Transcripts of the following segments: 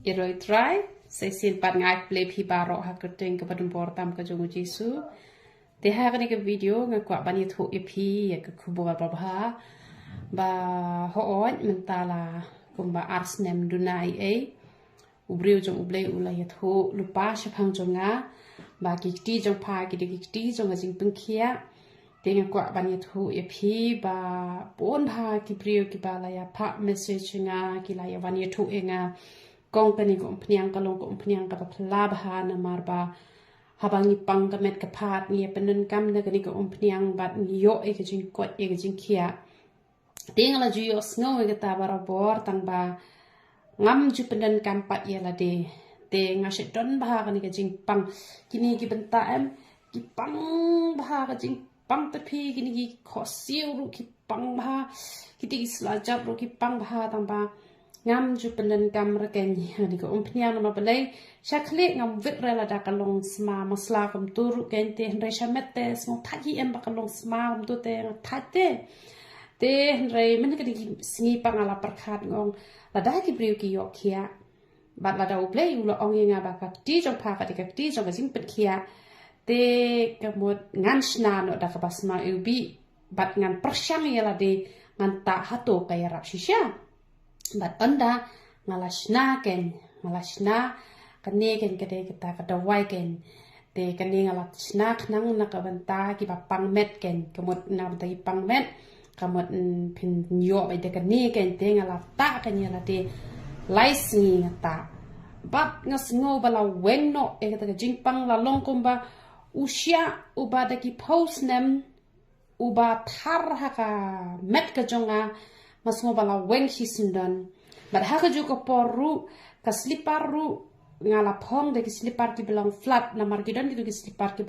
Iroi try sai sin pat ngai play phi baro ha kerteng ke padum portam ke jongu Jesu te ha kani ke video ngakwa bani thu ipi ya ke kubo ba ba ho on mentala kumba arsnem dunai ubriu jong ublei ulai ya thu lupa shapang jonga ba kikti jong pa kikti jong jing pengkhia te ngakwa bani thu ipi ba pon ba kibriu kibala ya pa message nga kilaya bani thu enga kong kani ko pniang kalong ko pniang ka pla bha na marba habangi pang ka met ka phat ni penen kam na kani ko pniang bat ni yo e ka jing ko e ka jing khia ting la ju yo sno e ka ta barabor tang ba ngam ju penen kam pat ye la de nga she don bha kani ka jing pang kini ki benta em ki pang bha ka jing pang ta phi kini ki khosiu ru ki pang bha ki ti sla jab ru ki pang bha tang ba ngam ju penen kam raken ni ko pniang ma balai shakle ngam vit rela da kalong sma masla kam tur ken te re shamette smo thaji em ba kalong sma um tu te thate te re men ka di singi pangala perkhat ngong la da ki briu ki yok khia bat la da u play u lo ong nga ba ka ti jong pha ka ti jong ka jing pet khia te ka mot ngan sna no da ka basma u bi bat ngan persyang ya la de ngan ta hato ka ya rap shisha bat anda ngalashna kane ken kade kita kada wai ken te kane ngalashna khnang na ka banta ki ba pangmet ken kamot na banta ki pangmet kamot pin yo ba de kane ken te ngalata kan ya la te laisi ngata bat ngasngo bala wenno e kata jingpang la longkomba usia uba de ki post nem uba thar haka met ka jonga masngo bala weng hisundan but haka juga poru ka slipar ru ngala phong de ki slipar ki belong flat na margidan gitu ki slipar ki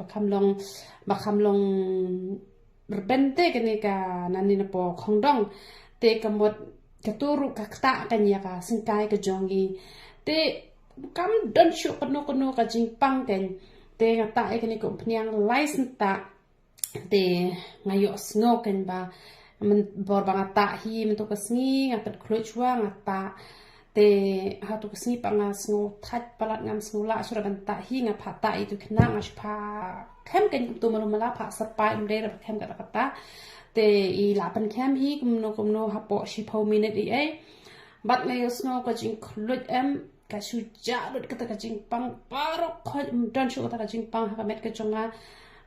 bakam long berbente kene ka nani na po khongdong te kamot katuru ka kta kan ya ka singkai ka jongi te kam don shu kono ka jingpang ken te ngata e kene ko pniang license ta te ngayo sno ken ba men bor banga ta hi men to kasngi ngapat khlochwa ngata te ha to kasngi panga sngo that palat ngam snula sura ban ta hi nga pha ta itu khna nga shpa khem ken tu malumala pha sapai umre ra khem ka kata te I la pan khem hi kumno ha po shi pho minute ai bat ngayo sno ka jing khlut em ka shu ja lut ka ta jing pang paro khol don shu ka jing pang ha met ka chonga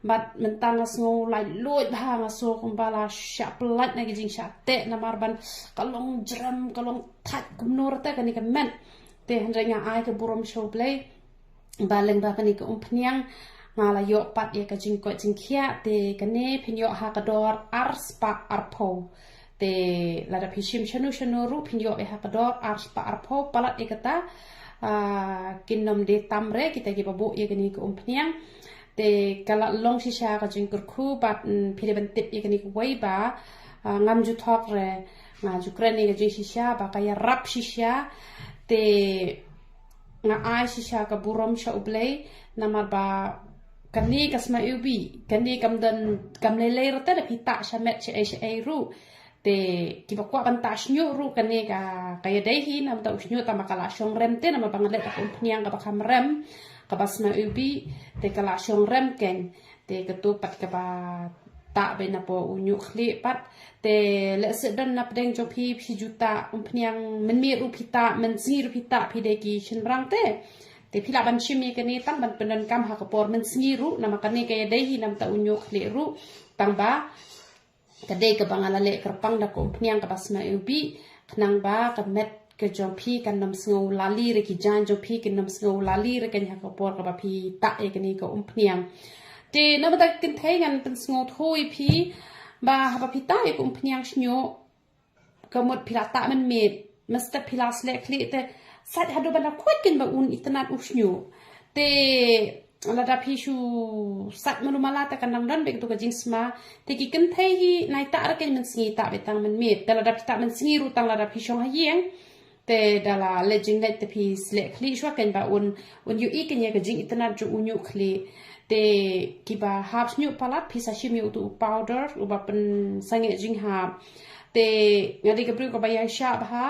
bat mentang sngo lai loit ha nga so kumbala sha plat na jing sha te na marban kalong jram kalong that kumnor ta kani ka men te handra nga ai ka burom show play baleng ba kani ka pniang ngala yo pat ye ka jing ko jing khia te kane phinyo ha ka dor ars pa arpo te la da phishim shanu ru phinyo e ha ka dor ars pa arpo palat e kata kinom de tamre kita ki babu ye kani ka pniang te kala long shisha ka jing kurku bat phire ban tip ye kani wai ba ngam ju thok re nga ju krani ka jing shisha ba ka ya rap shisha te nga ai shisha ka burom sha ublei namar ba kani kasma ubi kani kam lele rata da pita shamet che ru te ki ba kwa ban ta shnyu ru kani ka ya dai hi nam ta shnyu ta makala shong rem te nam ba ngale ta pniang ka ba kham rem kabasna ubi te kala shong rem ken te katu pat ka ba ta be na po unyu khli pat te le se dan na pdeng jo phi juta pniang men mi ru phita men si ru phita phi de ki shin rang te phila ban chimi kani tan ban penan kam ha ka por men si ru na makani ka dei hi nam ta unyu khli ru tang ba ka dei ka bangala le kerpang da ko pniang kabasna ubi khnang ba ka met ke jompi kan nam sngo lali re ki jan jompi kan nam sngo lali re kan ha ko por ka ba phi ta e kani ko pniang te na ba kin thai ngan pen sngo thoi phi ba ha ba phi ta e ko pniang snyo ka mot phila ta man met masta phila sle kli te sat ha do ba na khot kin ba un itnat u snyo te la da phi shu sat manu mala ta kan dan be to ka jingsma te ki kin thai hi nai ta ra ken man singi ta be tang man met te la da phi ta man singi ru tang la da phi shong ha yeng te dala legend net te pi sle khli shwa ken ba un yu I ken ye ka jing itna ju unyu khli te ki ba hab nyu palat pi sa shim yu tu powder u ba pen sange jing ha te ngadi ka pru ko ba ya sha ba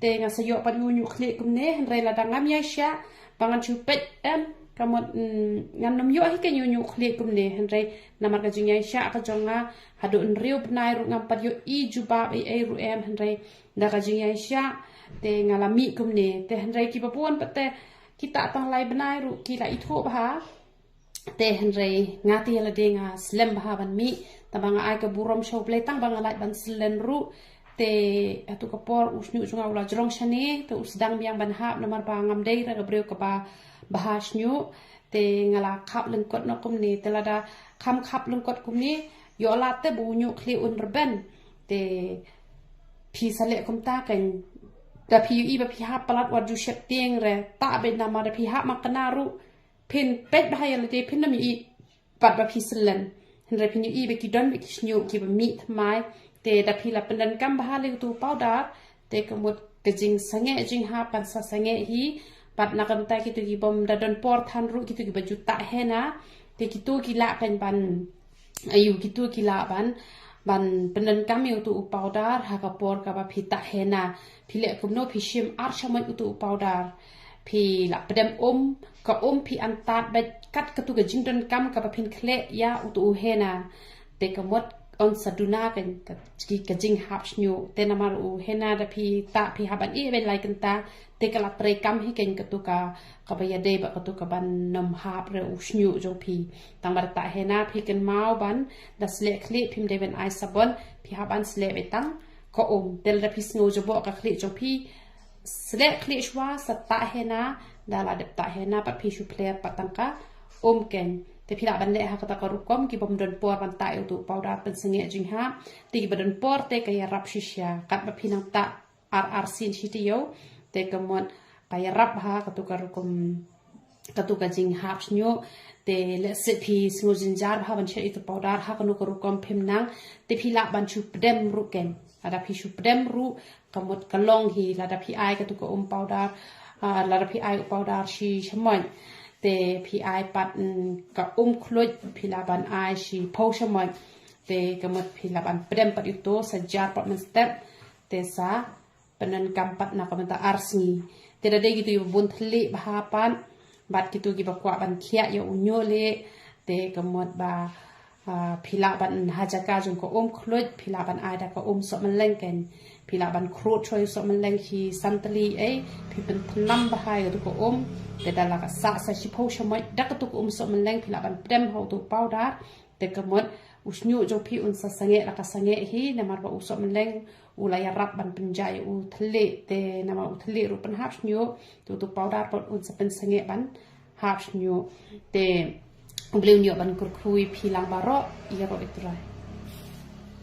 te ngasayo pan unyu kli kumne henre ladangam yasha bangan chupet kamot ngan nom yo hi ken unyu kli kumne henre namar ka jing yasha ka jonga hadu nriu bnai ru ngam pat yo I juba ai ru em henre da ka jing yasha te ngalami kumne te henre ki papuan pate kita tang lai bnai ru ki la itho ba te henre ngati la de nga slem ba ban mi tabanga ai ka burom show play tang banga lai ban slen ru te atu kapor usnyu junga ula jrong shane te usdang biang ban hap namar ba ngam dei ra gabreu ka ba bahas nyu te ngala khap lengkot no kumni te lada kham khap lengkot kumni yo la te bu nyu khli un rben te pi sale kum ta kan da pi I ba pi hap palat wa ju shep tieng re ta be namar da pi hap makana ru pin pet ba ya le te pin nam I pat ba pi slen henre pin I be ki don be ki snyu ki ba mi thmai te da pi la pendan kam bahale tu powder te kemut kejing sange jing ha pan sa sange hi pat na kam ta kitu ki bom da don por than ru kitu ki baju ta hena te kitu ki la kan ban ayu kitu ki la ban pendan kam yu tu powder ha ka por ka ba pi ta hena pi le kum no pi shim ar shaman tu powder pi la pedem ka pi antat ba kat katu ka jing don kam ka ba pin khle ya tu hena te kemut on saduna kan ka jing hap snyu te namar u hena da pi ta pi haban I ben lai kan ta te kala tre kam hi ken katuka ka ba ya de ba katuka ban nam hap re u snyu jong pi tang bar ta hena pi kan mau ban da sle kli pim de ben ai sabon pi haban sle betang ko del da pi snu jo bo ka kli jong pi sle kli shwa sa ta hena da la de ta hena pa pi shu player patangka ken te phila ban le ha kata karukom ki bom don por ban ta tu powder pen senge jing ha ti ki ban por te ka ya rap shisha kat ba phinang ta ar sin shitio te kamon ka ya rap ha katu karukom katu ka jing ha snyo te le se phi sngo jinjar ha ban che itu powder ha kanu karukom phimnang te phila ban chu pdem ru ken ada phi chu pdem ru kamot kalong hi la da phi ai katu ka powder la da phi ai powder shi shmoy te pi ai pat ka khloit pi la ban ai shi poshamon te kamot pi la ban prem pat itu sajar pat men step te sa penan kampat na kamata arsni te da gitu yu bun thli bahapan bat gitu gi bakwa ban khia yo unyole te kamot ba pi la ban hajaka jung ko khloit pi la ban ai da ka so man lengken pi la ban khro choi so man leng hi santali pi pen thnam bahai du ko te dala ka sa shi pho shamai dak tu ko so man leng pi la ban prem ho tu powder te kamot usnyu jo pi un sa sange la ka sange hi namar ba so man leng ula ya rap ban penjai u thle te nama u thle ru pan hap snyu tu powder pot un sa pen sange ban hap snyu te bleu nyo ban kur khui pi lang baro ya ro itrai